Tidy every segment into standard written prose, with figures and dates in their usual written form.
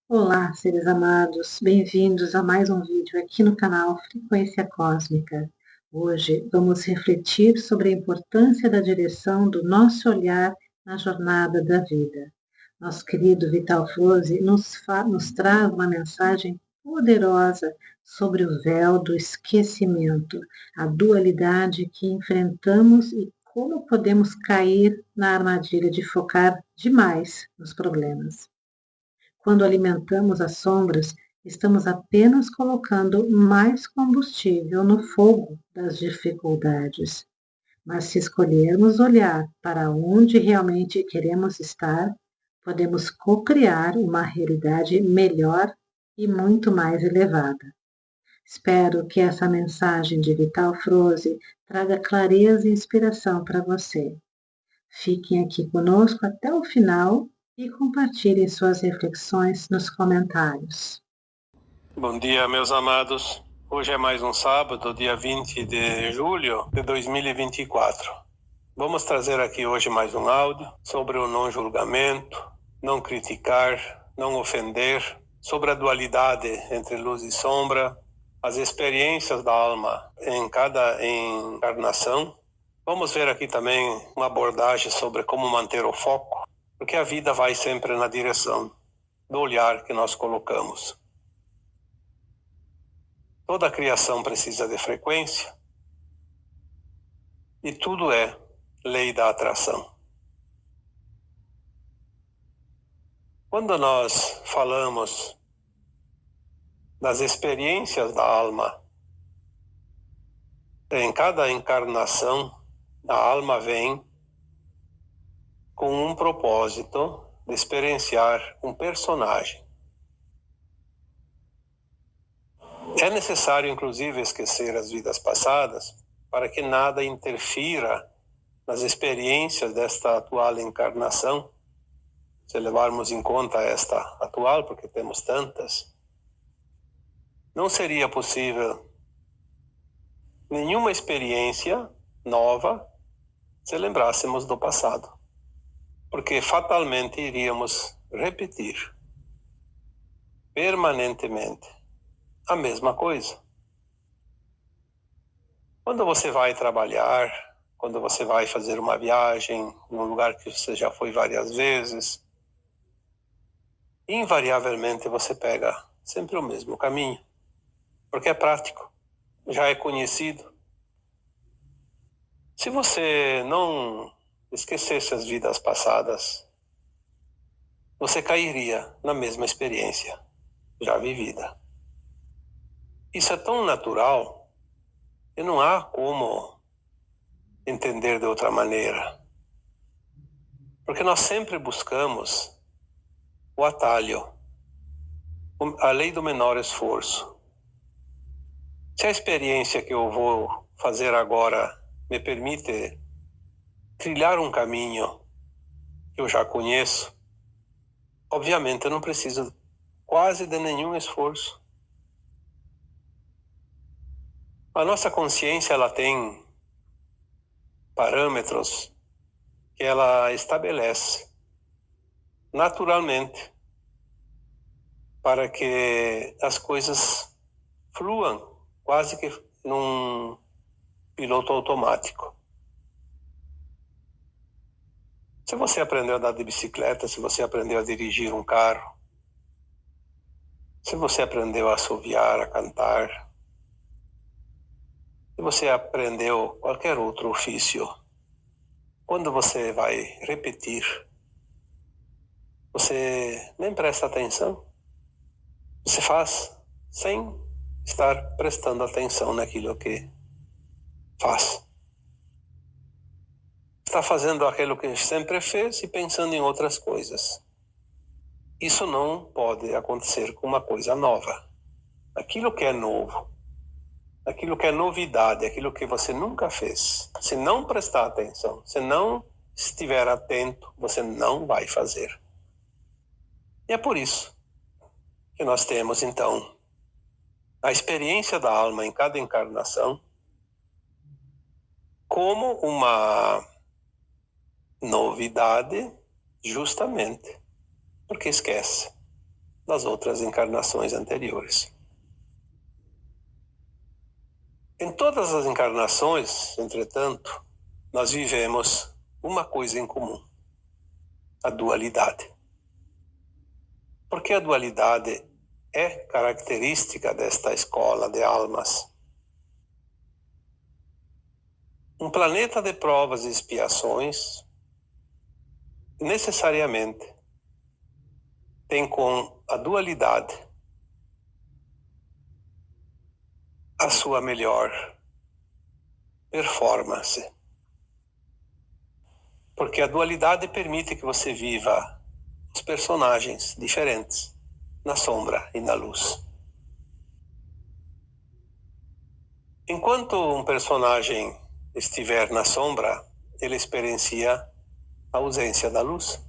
Olá, seres amados, bem-vindos a mais um vídeo aqui no canal Frequência Cósmica. Hoje vamos refletir sobre a importância da direção do nosso olhar na jornada da vida. Nosso querido Vital Froese nos traz uma mensagem poderosa sobre o véu do esquecimento, a dualidade que enfrentamos e como podemos cair na armadilha de focar demais nos problemas. Quando alimentamos as sombras, estamos apenas colocando mais combustível no fogo das dificuldades. Mas se escolhermos olhar para onde realmente queremos estar, podemos co-criar uma realidade melhor e muito mais elevada. Espero que essa mensagem de Vital Froese traga clareza e inspiração para você. Fiquem aqui conosco até o final e compartilhem suas reflexões nos comentários. Bom dia, meus amados. Hoje é mais um sábado, dia 20 de julho de 2024. Vamos trazer aqui hoje mais um áudio sobre o não julgamento, não criticar, não ofender, sobre a dualidade entre luz e sombra, as experiências da alma em cada encarnação. Vamos ver aqui também uma abordagem sobre como manter o foco, porque a vida vai sempre na direção do olhar que nós colocamos. Toda a criação precisa de frequência e tudo é lei da atração. Quando nós falamos das experiências da alma, em cada encarnação, a alma vem com um propósito de experienciar um personagem. É necessário, inclusive, esquecer as vidas passadas para que nada interfira nas experiências desta atual encarnação. Se levarmos em conta esta atual, porque temos tantas, não seria possível nenhuma experiência nova se lembrássemos do passado, porque fatalmente iríamos repetir permanentemente a mesma coisa. Quando você vai trabalhar, quando você vai fazer uma viagem num lugar que você já foi várias vezes, invariavelmente você pega sempre o mesmo caminho, porque é prático, já é conhecido. Se você não esquecesse as vidas passadas, você cairia na mesma experiência já vivida. Isso é tão natural que não há como entender de outra maneira, porque nós sempre buscamos o atalho, a lei do menor esforço. Se a experiência que eu vou fazer agora me permite trilhar um caminho que eu já conheço, obviamente eu não preciso quase de nenhum esforço. A nossa consciência, ela tem parâmetros que ela estabelece naturalmente para que as coisas fluam quase que num piloto automático. Se você aprendeu a andar de bicicleta, se você aprendeu a dirigir um carro, se você aprendeu a assoviar, a cantar, se você aprendeu qualquer outro ofício, quando você vai repetir, você nem presta atenção. Você faz sem estar prestando atenção naquilo que faz. Está fazendo aquilo que sempre fez e pensando em outras coisas. Isso não pode acontecer com uma coisa nova. Aquilo que é novo, aquilo que é novidade, aquilo que você nunca fez, se não prestar atenção, se não estiver atento, você não vai fazer. E é por isso que nós temos, então, a experiência da alma em cada encarnação como uma novidade, justamente porque esquece. das outras encarnações anteriores. Em todas as encarnações, entretanto, nós vivemos uma coisa em comum: a dualidade. Porque a dualidade é característica desta escola de almas. Um planeta de provas e expiações necessariamente tem com a dualidade a sua melhor performance. Porque a dualidade permite que você viva os personagens diferentes, na sombra e na luz. Enquanto um personagem estiver na sombra, ele experiencia a ausência da luz.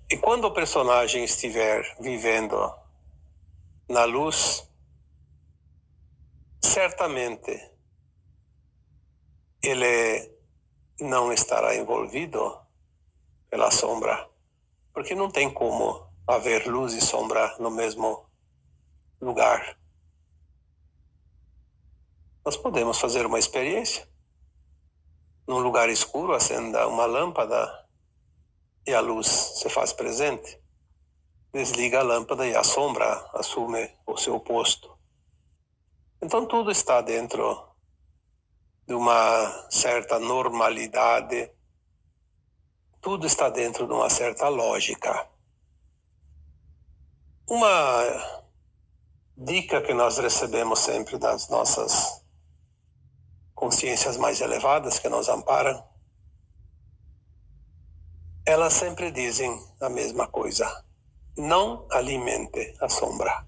E quando o personagem estiver vivendo na luz, certamente ele não estará envolvido pela sombra, porque não tem como haver luz e sombra no mesmo lugar. Nós podemos fazer uma experiência. Num lugar escuro, acenda uma lâmpada e a luz se faz presente. Desliga a lâmpada e a sombra assume o seu posto. Então tudo está dentro de uma certa normalidade, tudo está dentro de uma certa lógica. Uma dica que nós recebemos sempre das nossas consciências mais elevadas que nos amparam, elas sempre dizem a mesma coisa: não alimente a sombra.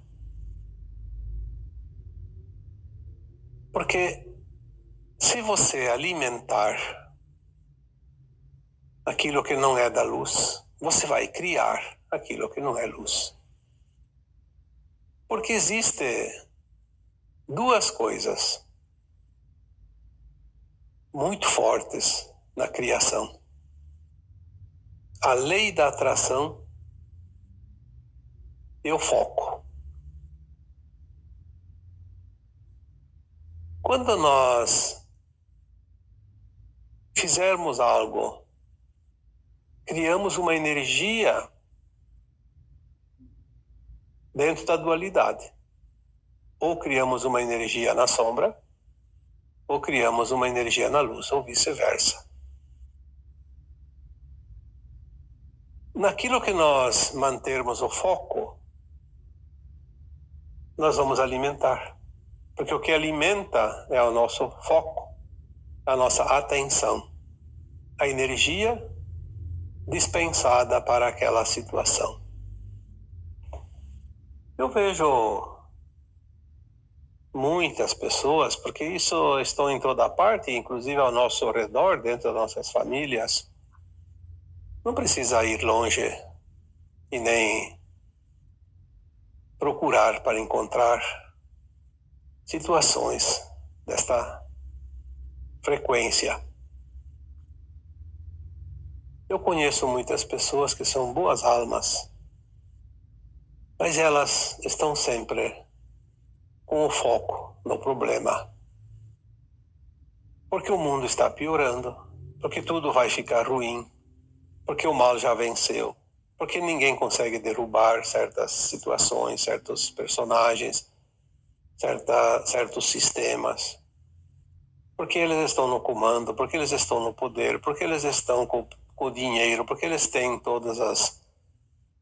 Porque se você alimentar aquilo que não é da luz, você vai criar aquilo que não é luz. Porque existem duas coisas muito fortes na criação: a lei da atração e o foco. Quando nós fizermos algo, criamos uma energia dentro da dualidade. Ou criamos uma energia na sombra, ou criamos uma energia na luz, ou vice-versa. Naquilo que nós mantermos o foco, nós vamos alimentar. Porque o que alimenta é o nosso foco, a nossa atenção, a energia dispensada para aquela situação. Eu vejo muitas pessoas, porque isso estão em toda parte, inclusive ao nosso redor, dentro das nossas famílias. Não precisa ir longe e nem procurar para encontrar situações desta frequência. Eu conheço muitas pessoas que são boas almas, mas elas estão sempre com o foco no problema. Porque o mundo está piorando, porque tudo vai ficar ruim, porque o mal já venceu, porque ninguém consegue derrubar certas situações, certos personagens, certos sistemas. Porque eles estão no comando, porque eles estão no poder, porque eles estão com o dinheiro, porque eles têm todas as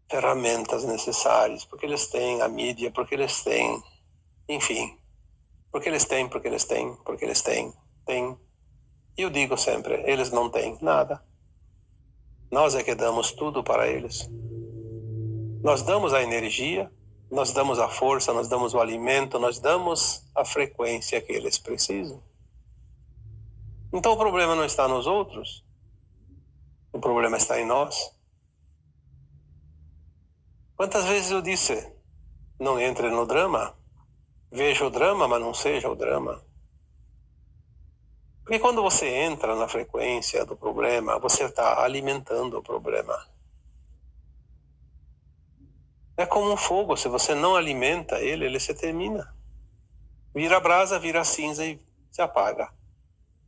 ferramentas necessárias, porque eles têm a mídia, porque eles têm, enfim, porque eles têm. E eu digo sempre, eles não têm nada. Nós é que damos tudo para eles. Nós damos a energia, nós damos a força, nós damos o alimento, nós damos a frequência que eles precisam. Então o problema não está nos outros, o problema está em nós. Quantas vezes eu disse, não entre no drama, veja o drama, mas não seja o drama. Porque quando você entra na frequência do problema, você está alimentando o problema. É como um fogo, se você não alimenta ele, ele se termina. Vira brasa, vira cinza e se apaga.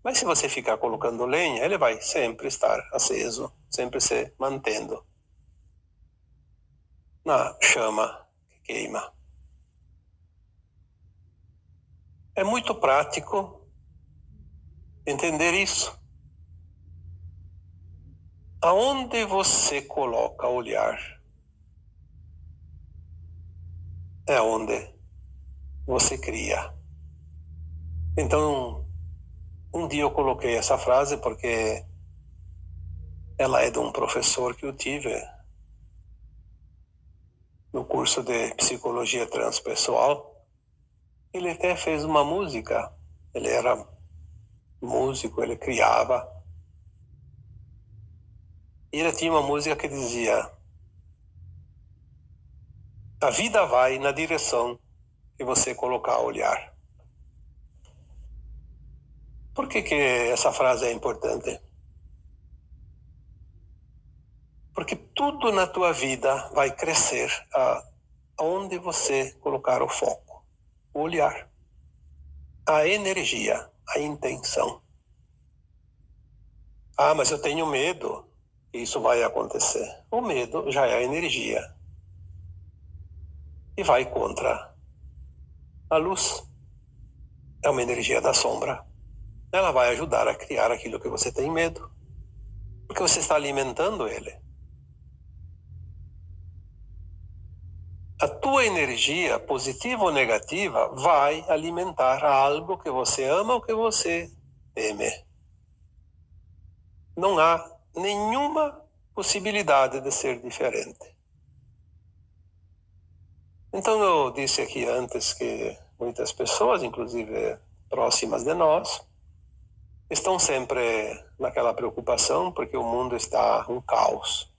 Mas se você ficar colocando lenha, ele vai sempre estar aceso, sempre se mantendo na chama que queima. É muito prático entender isso. Aonde você coloca o olhar é onde você cria. Então, um dia eu coloquei essa frase porque ela é de um professor que eu tive no curso de psicologia transpessoal. Ele até fez uma música. Ele era músico, ele criava. E ele tinha uma música que dizia: a vida vai na direção que você colocar o olhar. Por que essa frase é importante? Porque tudo na tua vida vai crescer aonde você colocar o foco, o olhar, a energia, a intenção. Ah, mas eu tenho medo que isso vai acontecer. O medo já é a energia e vai contra a luz. É uma energia da sombra. Ela vai ajudar a criar aquilo que você tem medo, porque você está alimentando ele. A tua energia, positiva ou negativa, vai alimentar algo que você ama ou que você teme. Não há nenhuma possibilidade de ser diferente. Então eu disse aqui antes que muitas pessoas, inclusive próximas de nós, estão sempre naquela preocupação porque o mundo está um caos,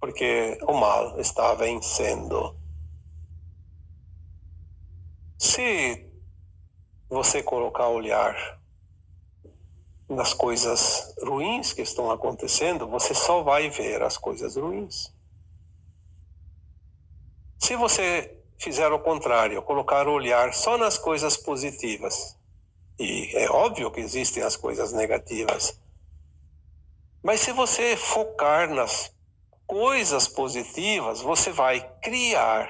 porque o mal está vencendo. Se você colocar o olhar nas coisas ruins que estão acontecendo, você só vai ver as coisas ruins. Se você fizer o contrário, colocar o olhar só nas coisas positivas, e é óbvio que existem as coisas negativas, mas se você focar nas coisas positivas, você vai criar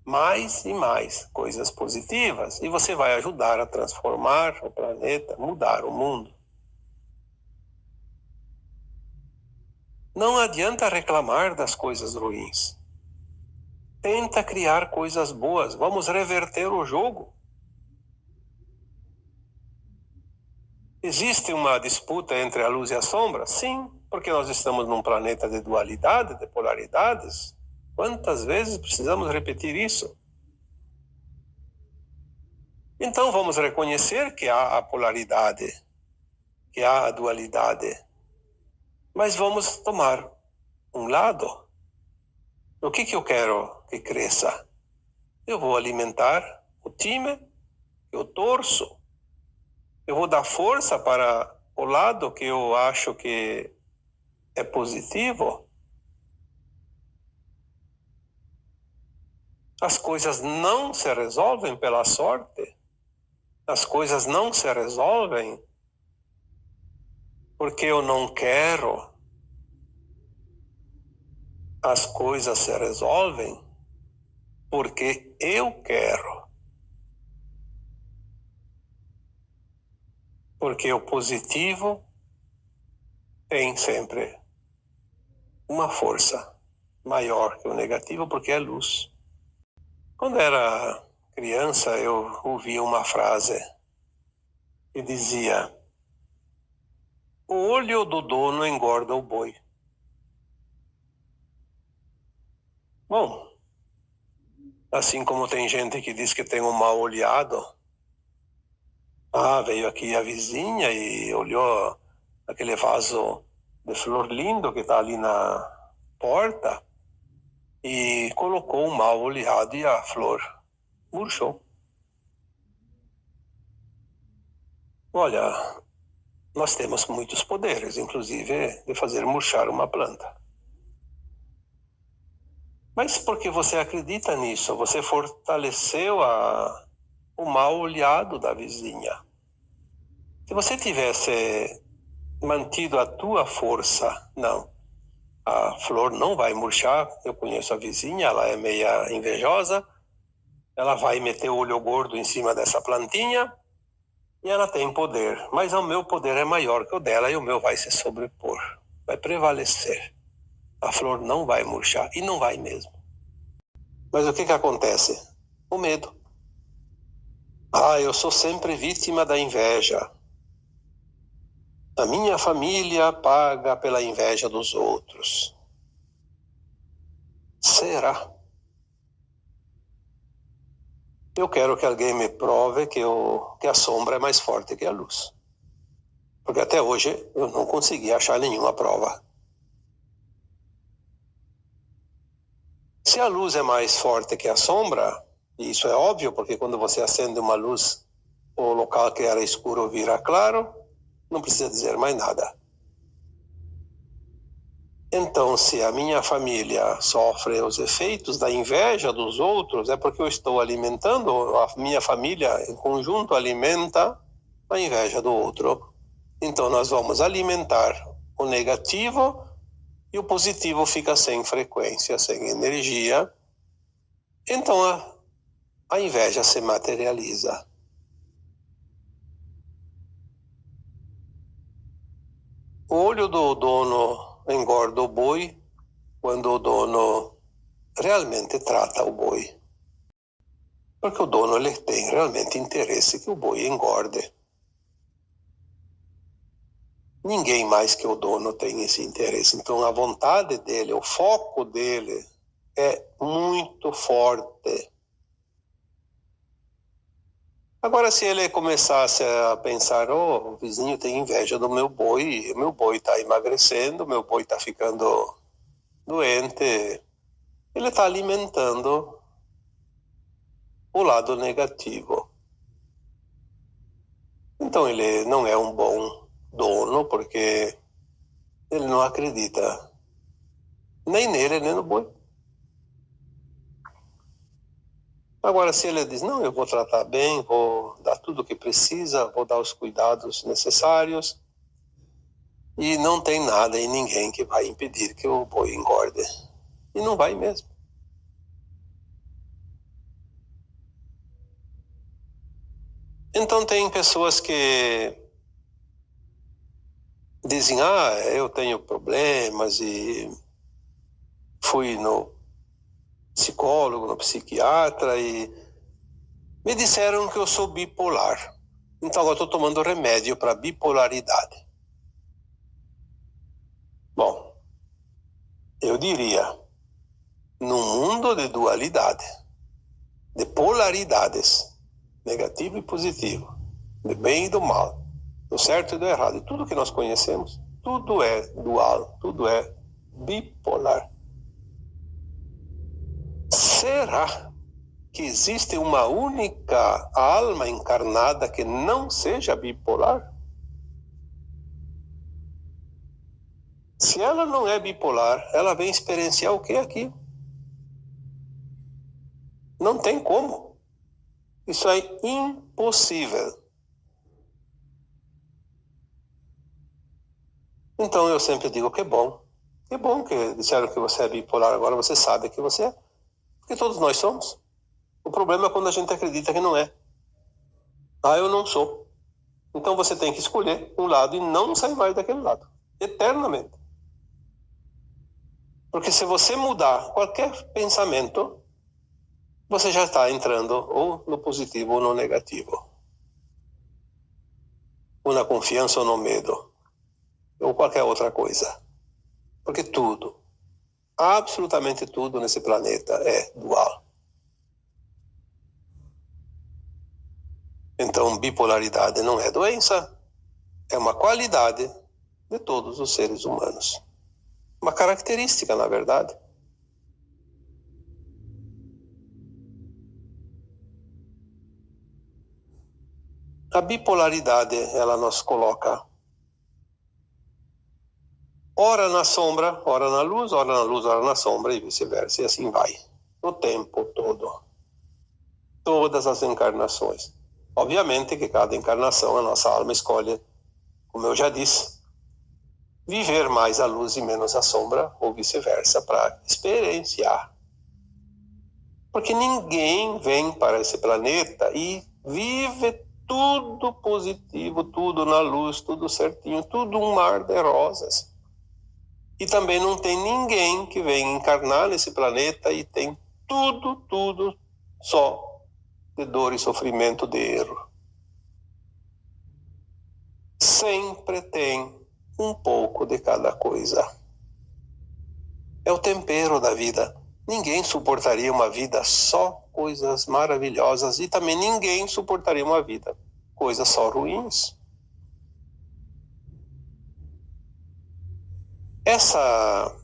mais e mais coisas positivas e você vai ajudar a transformar o planeta, mudar o mundo. Não adianta reclamar das coisas ruins. Tenta criar coisas boas. Vamos reverter o jogo. Existe uma disputa entre a luz e a sombra? Sim, porque nós estamos num planeta de dualidade, de polaridades. Quantas vezes precisamos repetir isso? Então vamos reconhecer que há a polaridade, que há a dualidade. Mas vamos tomar um lado. O que eu quero que cresça? Eu vou alimentar o time que eu torço. Eu vou dar força para o lado que eu acho que é positivo. As coisas não se resolvem pela sorte. As coisas não se resolvem porque eu não quero. As coisas se resolvem porque eu quero. Porque o positivo tem sempre uma força maior que o negativo, porque é luz. Quando era criança, eu ouvi uma frase que dizia: o olho do dono engorda o boi. Bom, assim como tem gente que diz que tem um mal olhado, veio aqui a vizinha e olhou aquele vaso de flor lindo que está ali na porta e colocou um mal olhado e a flor murchou. Olha, nós temos muitos poderes, inclusive de fazer murchar uma planta. Mas porque você acredita nisso, você fortaleceu o mal olhado da vizinha. Se você tivesse mantido a tua força, não, a flor não vai murchar, eu conheço a vizinha, ela é meia invejosa, ela vai meter o olho gordo em cima dessa plantinha e ela tem poder, mas o meu poder é maior que o dela e o meu vai se sobrepor, vai prevalecer. A flor não vai murchar e não vai mesmo. Mas o que que acontece? O medo. Ah, eu sou sempre vítima da inveja. A minha família paga pela inveja dos outros. Será? Eu quero que alguém me prove que a sombra é mais forte que a luz. Porque até hoje eu não consegui achar nenhuma prova. Se a luz é mais forte que a sombra, e isso é óbvio, porque quando você acende uma luz, o local que era escuro vira claro, não precisa dizer mais nada. Então, se a minha família sofre os efeitos da inveja dos outros, é porque eu estou alimentando, a minha família em conjunto alimenta a inveja do outro. Então, nós vamos alimentar o negativo e o positivo fica sem frequência, sem energia. Então, a inveja se materializa. O olho do dono engorda o boi quando o dono realmente trata o boi. Porque o dono ele tem realmente interesse que o boi engorde. Ninguém mais que o dono tem esse interesse. Então a vontade dele, o foco dele é muito forte. Agora, se ele começasse a pensar, oh, o vizinho tem inveja do meu boi está emagrecendo, meu boi está ficando doente, ele está alimentando o lado negativo. Então ele não é um bom dono, porque ele não acredita nem nele, nem no boi. Agora, se ele diz, não, eu vou tratar bem, vou dar tudo o que precisa, vou dar os cuidados necessários, e não tem nada e ninguém que vai impedir que o boi engorde. E não vai mesmo. Então tem pessoas que dizem, ah, eu tenho problemas e fui no psicólogo, no psiquiatra e me disseram que eu sou bipolar. Então agora estou tomando remédio para bipolaridade. Bom, eu diria, num mundo de dualidade, de polaridades, negativo e positivo, do bem e do mal, do certo e do errado, e tudo que nós conhecemos, tudo é dual, tudo é bipolar. Será que existe uma única alma encarnada que não seja bipolar? Se ela não é bipolar, ela vem experienciar o que aqui? Não tem como. Isso é impossível. Então eu sempre digo que bom. Que bom que disseram que você é bipolar, agora você sabe que você é. Porque todos nós somos. O problema é quando a gente acredita que não é. Ah, eu não sou. Então você tem que escolher um lado e não sair mais daquele lado. Eternamente. Porque se você mudar qualquer pensamento, você já está entrando ou no positivo ou no negativo. Ou na confiança ou no medo. Ou qualquer outra coisa. Porque tudo, absolutamente tudo nesse planeta é dual. Então, bipolaridade não é doença, é uma qualidade de todos os seres humanos. Uma característica, na verdade. A bipolaridade, ela nos coloca ora na sombra, ora na luz, ora na luz, ora na sombra e vice-versa. E assim vai, o tempo todo. Todas as encarnações. Obviamente que cada encarnação a nossa alma escolhe, como eu já disse, viver mais a luz e menos a sombra, ou vice-versa, para experienciar. Porque ninguém vem para esse planeta e vive tudo positivo, tudo na luz, tudo certinho, tudo um mar de rosas. E também não tem ninguém que vem encarnar nesse planeta e tem tudo só de dor e sofrimento, de erro. Sempre tem um pouco de cada coisa. É o tempero da vida. Ninguém suportaria uma vida só coisas maravilhosas e também ninguém suportaria uma vida coisas só ruins. Essa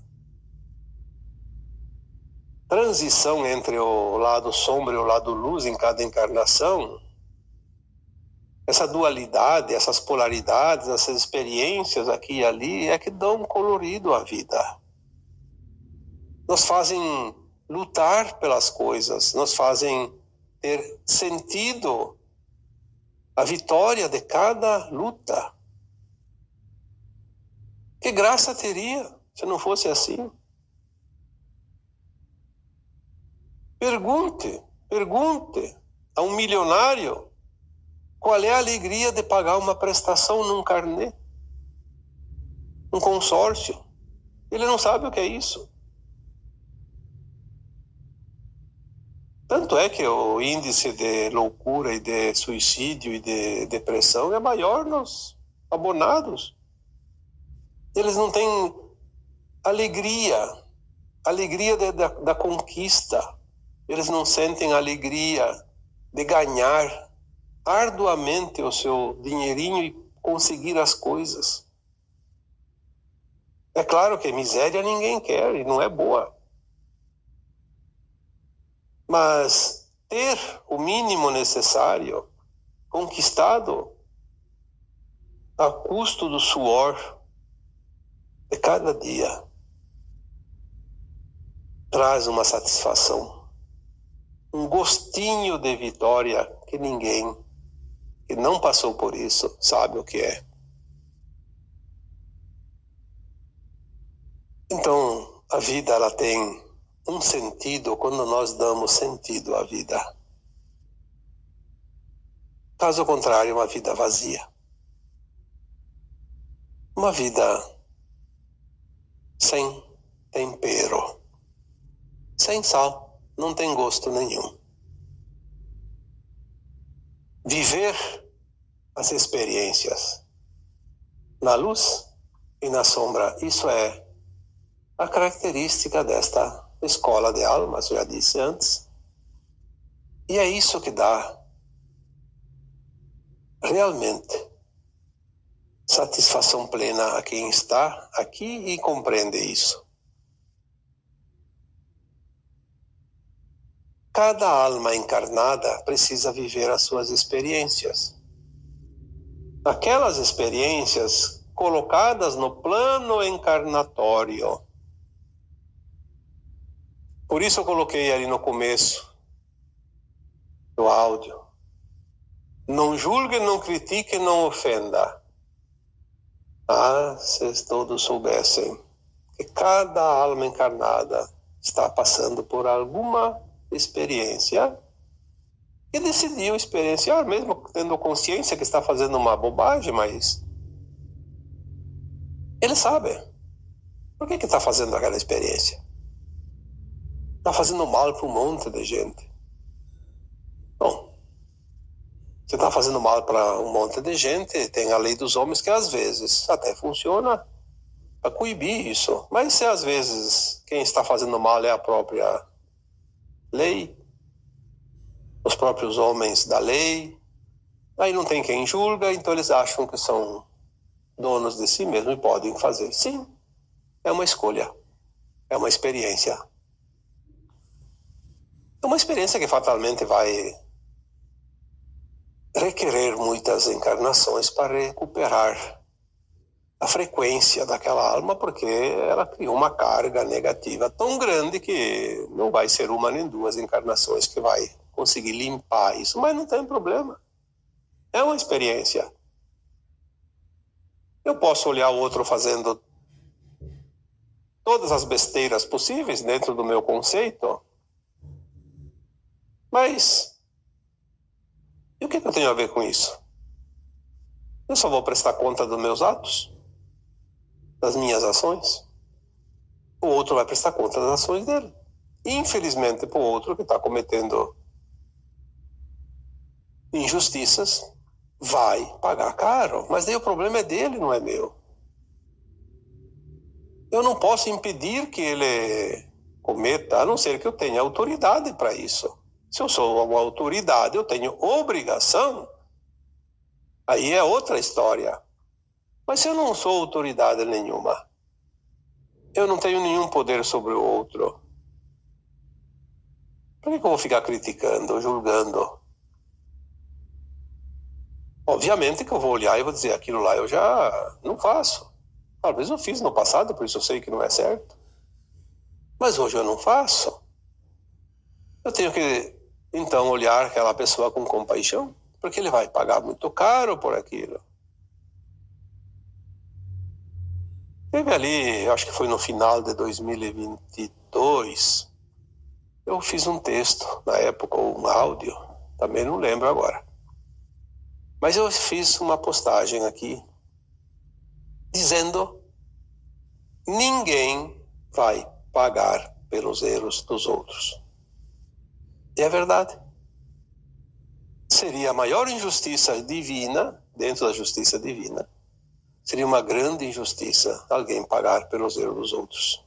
transição entre o lado sombra e o lado luz em cada encarnação, essa dualidade, essas polaridades, essas experiências aqui e ali é que dão colorido à vida. Nos fazem lutar pelas coisas, nos fazem ter sentido a vitória de cada luta. Que graça teria se não fosse assim? Pergunte a um milionário qual é a alegria de pagar uma prestação num carnê, um consórcio. Ele não sabe o que é isso. Tanto é que o índice de loucura e de suicídio e de depressão é maior nos abonados. Eles não têm alegria da conquista. Eles não sentem alegria de ganhar arduamente o seu dinheirinho e conseguir as coisas. É claro que miséria ninguém quer e não é boa. Mas ter o mínimo necessário conquistado a custo do suor de cada dia traz uma satisfação, um gostinho de vitória que ninguém que não passou por isso sabe o que é. Então, a vida ela tem um sentido quando nós damos sentido à vida. Caso contrário, uma vida vazia. Uma vida sem tempero, sem sal, não tem gosto nenhum. Viver as experiências na luz e na sombra, isso é a característica desta escola de almas, já disse antes. E é isso que dá realmente satisfação plena a quem está aqui e compreende isso. Cada alma encarnada precisa viver as suas experiências. Aquelas experiências colocadas no plano encarnatório. Por isso eu coloquei ali no começo do áudio. Não julgue, não critique, não ofenda. Ah, se todos soubessem que cada alma encarnada está passando por alguma experiência e decidiu experienciar, mesmo tendo consciência que está fazendo uma bobagem, mas ele sabe. Por que está fazendo aquela experiência? Está fazendo mal para um monte de gente. Bom, se está fazendo mal para um monte de gente, tem a lei dos homens que às vezes até funciona para coibir isso. Mas se às vezes quem está fazendo mal é a própria lei, os próprios homens da lei, aí não tem quem julga, então eles acham que são donos de si mesmos e podem fazer. Sim, é uma escolha, é uma experiência. É uma experiência que fatalmente vai requerer muitas encarnações para recuperar a frequência daquela alma, porque ela criou uma carga negativa tão grande que não vai ser uma nem duas encarnações que vai conseguir limpar isso, mas não tem problema. É uma experiência. Eu posso olhar o outro fazendo todas as besteiras possíveis dentro do meu conceito, mas e o que eu tenho a ver com isso? Eu só vou prestar conta dos meus atos, das minhas ações. O outro vai prestar conta das ações dele. Infelizmente, para o outro que está cometendo injustiças, vai pagar caro. Mas daí o problema é dele, não é meu. Eu não posso impedir que ele cometa, a não ser que eu tenha autoridade para isso. Se eu sou uma autoridade, eu tenho obrigação, aí é outra história. Mas se eu não sou autoridade nenhuma, eu não tenho nenhum poder sobre o outro, por que eu vou ficar criticando, julgando? Obviamente que eu vou olhar e vou dizer, aquilo lá eu já não faço. Talvez eu fiz no passado, por isso eu sei que não é certo. Mas hoje eu não faço. Eu tenho que, então, olhar aquela pessoa com compaixão, porque ele vai pagar muito caro por aquilo. Teve ali, acho que foi no final de 2022, eu fiz um texto, na época, ou um áudio, também não lembro agora. Mas eu fiz uma postagem aqui, dizendo: ninguém vai pagar pelos erros dos outros. E é verdade. Seria a maior injustiça divina, dentro da justiça divina, seria uma grande injustiça alguém pagar pelos erros dos outros.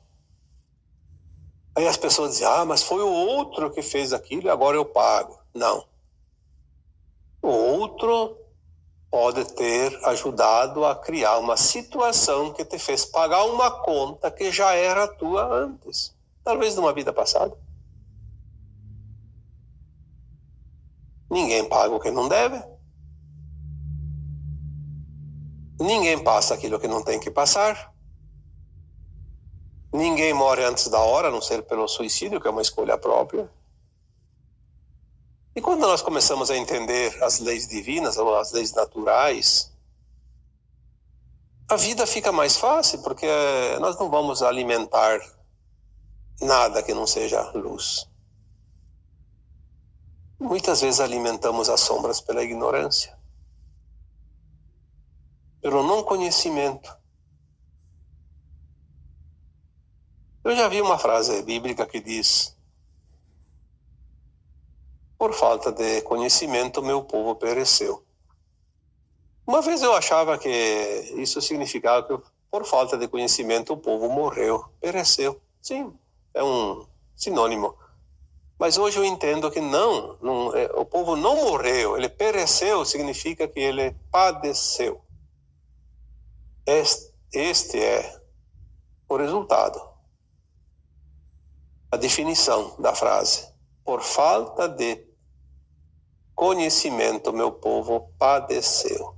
Aí as pessoas dizem, mas foi o outro que fez aquilo e agora eu pago. Não. O outro pode ter ajudado a criar uma situação que te fez pagar uma conta que já era tua antes, talvez numa vida passada. Ninguém paga o que não deve. Ninguém passa aquilo que não tem que passar. Ninguém morre antes da hora, a não ser pelo suicídio, que é uma escolha própria. E quando nós começamos a entender as leis divinas, ou as leis naturais, a vida fica mais fácil, porque nós não vamos alimentar nada que não seja luz. Muitas vezes alimentamos as sombras pela ignorância, pelo não conhecimento. Eu já vi uma frase bíblica que diz: por falta de conhecimento, meu povo pereceu. Uma vez eu achava que isso significava que por falta de conhecimento o povo morreu, pereceu. Sim, é um sinônimo. Mas hoje eu entendo que não, o povo não morreu, ele pereceu, significa que ele padeceu. Este é o resultado, a definição da frase. Por falta de conhecimento, meu povo padeceu.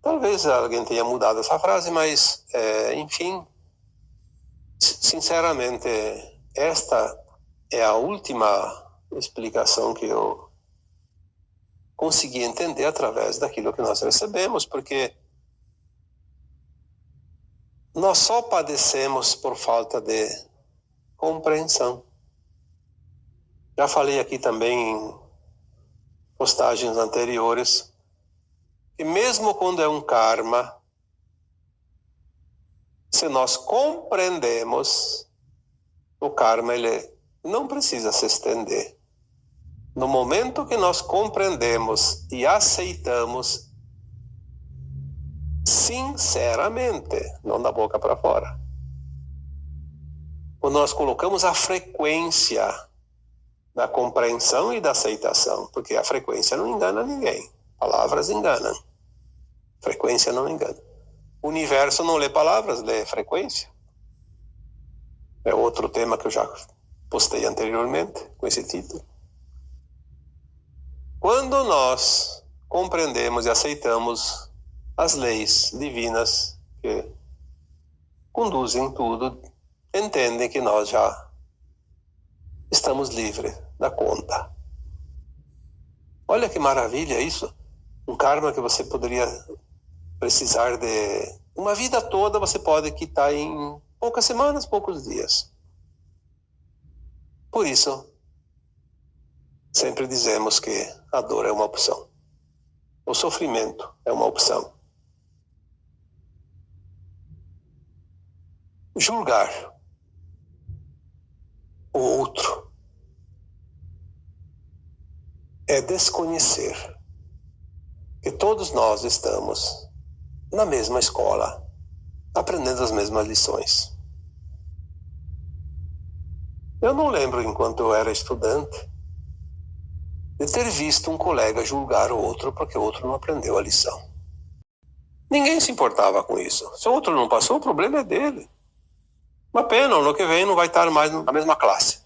Talvez alguém tenha mudado essa frase, mas, enfim, sinceramente, esta é a última explicação que eu consegui entender através daquilo que nós recebemos, porque nós só padecemos por falta de compreensão. Já falei aqui também em postagens anteriores que mesmo quando é um karma, se nós compreendemos, o karma ele não precisa se estender. No momento que nós compreendemos e aceitamos sinceramente, não da boca para fora, quando nós colocamos a frequência da compreensão e da aceitação, porque a frequência não engana ninguém, palavras enganam, frequência não engana. O universo não lê palavras, lê frequência. É outro tema que eu já postei anteriormente com esse título. Quando nós compreendemos e aceitamos as leis divinas que conduzem tudo, entendem que nós já estamos livres da conta. Olha que maravilha isso. Um karma que você poderia precisar de uma vida toda, você pode quitar em poucas semanas, poucos dias. Por isso, sempre dizemos que a dor é uma opção. O sofrimento é uma opção. Julgar o outro é desconhecer que todos nós estamos na mesma escola, aprendendo as mesmas lições. Eu não lembro, enquanto eu era estudante, de ter visto um colega julgar o outro porque o outro não aprendeu a lição. Ninguém se importava com isso. Se o outro não passou, o problema é dele. Uma pena, no que vem não vai estar mais na mesma classe.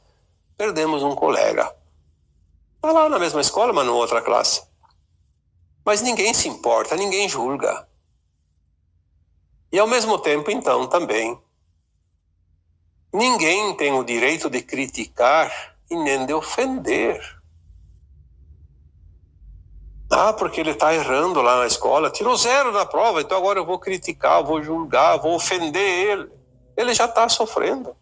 Perdemos um colega. Está lá na mesma escola, mas em outra classe. Mas ninguém se importa, ninguém julga. E ao mesmo tempo, então, também, ninguém tem o direito de criticar e nem de ofender. Ah, porque ele está errando lá na escola, tirou 0 na prova, então agora eu vou criticar, vou julgar, vou ofender ele. Ele já está sofrendo.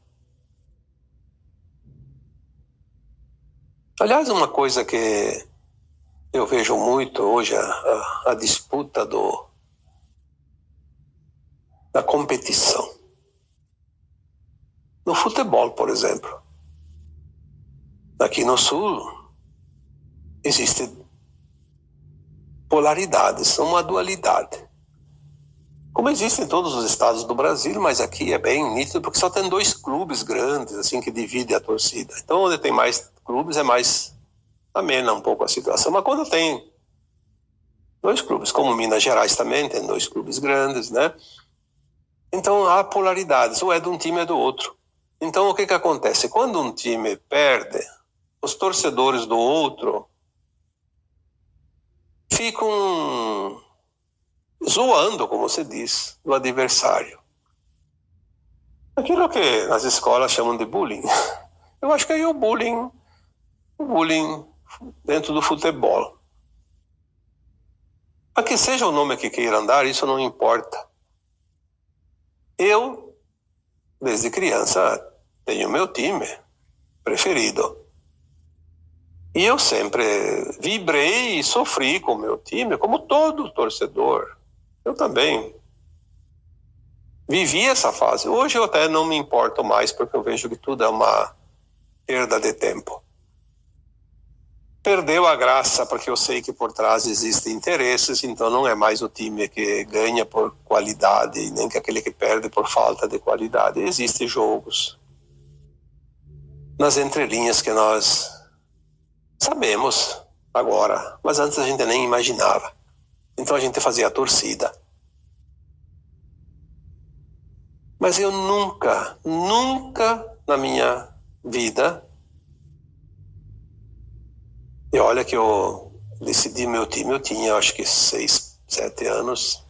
Aliás, uma coisa que eu vejo muito hoje, a disputa da competição. No futebol, por exemplo. Aqui no Sul, existe polaridades, uma dualidade. Como existe em todos os estados do Brasil, mas aqui é bem nítido, porque só tem 2 clubes grandes, assim, que dividem a torcida. Então, onde tem mais clubes, é mais amena um pouco a situação. Mas quando tem 2 clubes, como Minas Gerais também tem 2 clubes grandes, né? Então, há polaridades, ou é de um time ou é do outro. Então, o que acontece? Quando um time perde, os torcedores do outro ficam zoando, como se diz, do adversário. Aquilo que nas escolas chamam de bullying. Eu acho que aí o bullying dentro do futebol. A que seja o nome que queira andar, isso não importa. Eu, desde criança, tenho meu time preferido. E eu sempre vibrei e sofri com o meu time, como todo torcedor. Eu também vivi essa fase. Hoje eu até não me importo mais, porque eu vejo que tudo é uma perda de tempo. Perdeu a graça, porque eu sei que por trás existem interesses, então não é mais o time que ganha por qualidade, nem que aquele que perde por falta de qualidade. Existem jogos nas entrelinhas que nós sabemos agora, mas antes a gente nem imaginava. Então a gente fazia a torcida. Mas eu nunca na minha vida, e olha que eu decidi meu time, eu tinha acho que 6, 7 anos.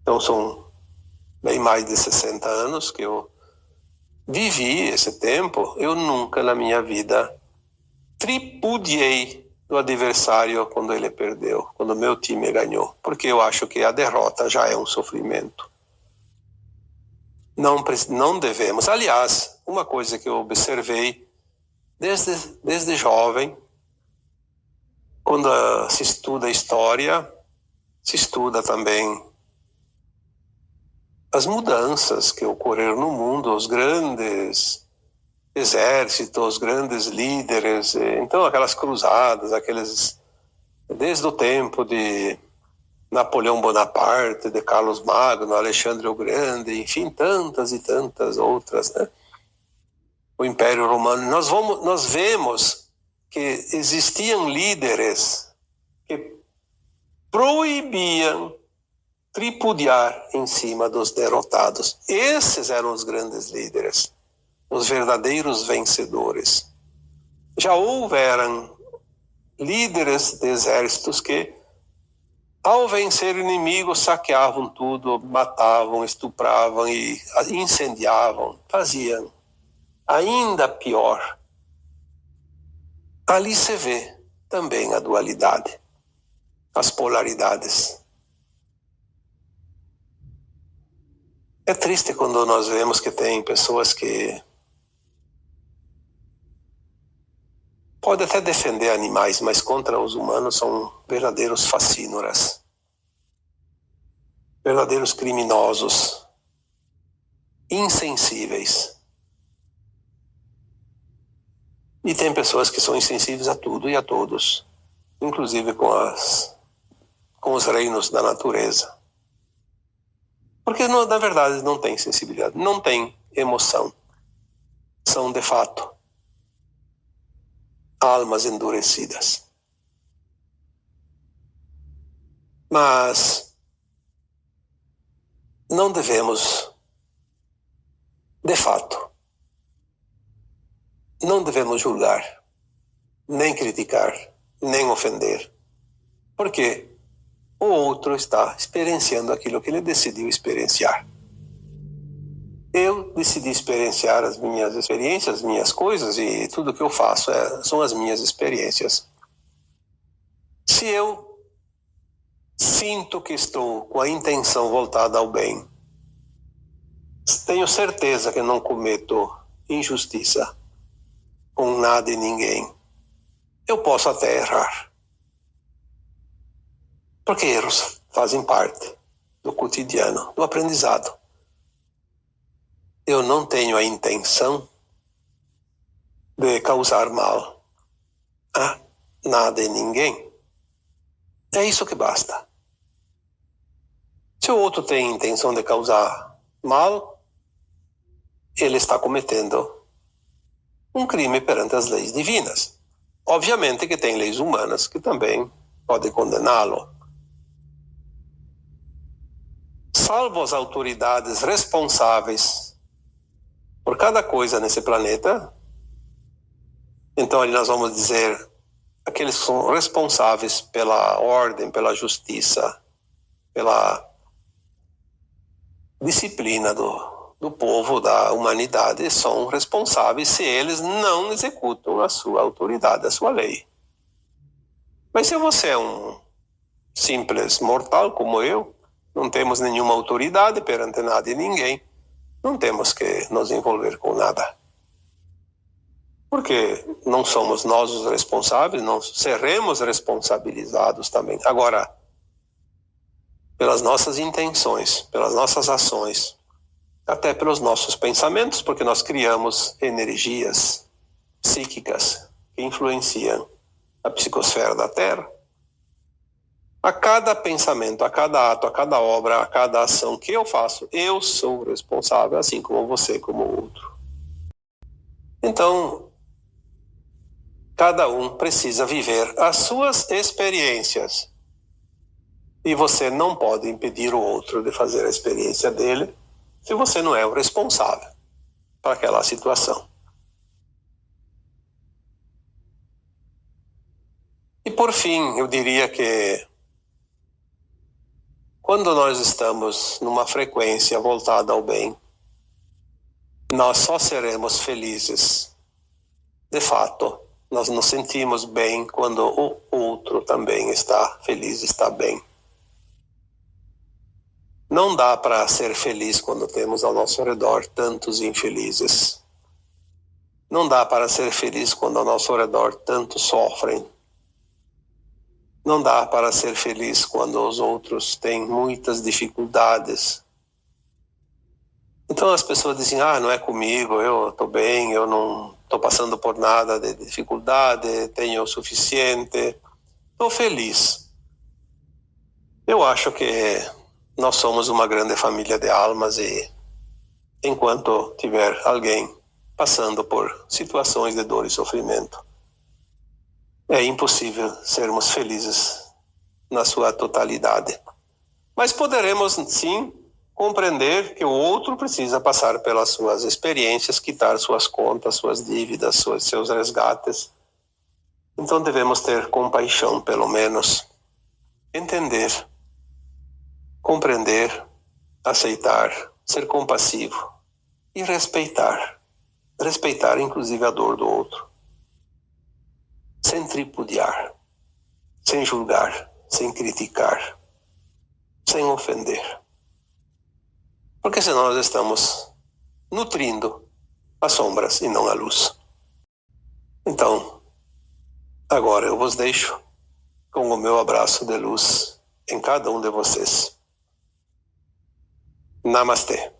Então são bem mais de 60 anos que eu vivi esse tempo. Eu nunca na minha vida tripudiei do adversário quando ele perdeu, quando meu time ganhou, porque eu acho que a derrota já é um sofrimento. Não devemos. Aliás, uma coisa que eu observei desde jovem, quando se estuda história, se estuda também as mudanças que ocorreram no mundo, os grandes exércitos, os grandes líderes, então aquelas cruzadas, desde o tempo de Napoleão Bonaparte, de Carlos Magno, Alexandre o Grande, enfim, tantas e tantas outras, né? O Império Romano. Nós vemos que existiam líderes que proibiam tripudiar em cima dos derrotados. Esses eram os grandes líderes, os verdadeiros vencedores. Já houveram líderes de exércitos que Ao vencer o inimigo, saqueavam tudo, matavam, estupravam e incendiavam, faziam ainda pior. Ali se vê também a dualidade, as polaridades. É triste quando nós vemos que tem pessoas que podem até defender animais, mas contra os humanos são verdadeiros facínoras, verdadeiros criminosos, insensíveis. E tem pessoas que são insensíveis a tudo e a todos, inclusive com os reinos da natureza. Porque, na verdade, não tem sensibilidade, não tem emoção. São, de fato, almas endurecidas. Mas não devemos, de fato, não devemos julgar, nem criticar, nem ofender. Porque o outro está experienciando aquilo que ele decidiu experienciar. Eu decidi experienciar as minhas experiências, as minhas coisas, e tudo que eu faço são as minhas experiências. Se eu sinto que estou com a intenção voltada ao bem, tenho certeza que não cometo injustiça com nada e ninguém. Eu posso até errar. Porque erros fazem parte do cotidiano, do aprendizado. Eu não tenho a intenção de causar mal a nada e ninguém. É isso que basta. Se o outro tem a intenção de causar mal, ele está cometendo um crime perante as leis divinas. Obviamente que tem leis humanas que também podem condená-lo. Salvo as autoridades responsáveis por cada coisa nesse planeta, então ali nós vamos dizer aqueles que são responsáveis pela ordem, pela justiça, pela disciplina do povo, da humanidade, são responsáveis se eles não executam a sua autoridade, a sua lei. Mas se você é um simples mortal como eu, não temos nenhuma autoridade perante nada e ninguém, não temos que nos envolver com nada. Porque não somos nós os responsáveis, não seremos responsabilizados também. Agora, pelas nossas intenções, pelas nossas ações, até pelos nossos pensamentos, porque nós criamos energias psíquicas que influenciam a psicosfera da Terra. A cada pensamento, a cada ato, a cada obra, a cada ação que eu faço, eu sou responsável, assim como você, como o outro. Então, cada um precisa viver as suas experiências. E você não pode impedir o outro de fazer a experiência dele se você não é o responsável para aquela situação. E por fim, eu diria que quando nós estamos numa frequência voltada ao bem, nós só seremos felizes. De fato, nós nos sentimos bem quando o outro também está feliz, está bem. Não dá para ser feliz quando temos ao nosso redor tantos infelizes. Não dá para ser feliz quando ao nosso redor tantos sofrem. Não dá para ser feliz quando os outros têm muitas dificuldades. Então as pessoas dizem, não é comigo, eu estou bem, eu não estou passando por nada de dificuldade, tenho o suficiente, estou feliz. Eu acho que nós somos uma grande família de almas e enquanto tiver alguém passando por situações de dor e sofrimento, é impossível sermos felizes na sua totalidade. Mas poderemos, sim, compreender que o outro precisa passar pelas suas experiências, quitar suas contas, suas dívidas, seus resgates. Então devemos ter compaixão, pelo menos. entender, compreender, aceitar, ser compassivo e respeitar. Respeitar inclusive a dor do outro. Sem tripudiar, sem julgar, sem criticar, sem ofender. Porque senão nós estamos nutrindo as sombras e não a luz. Então, agora eu vos deixo com o meu abraço de luz em cada um de vocês. Namastê.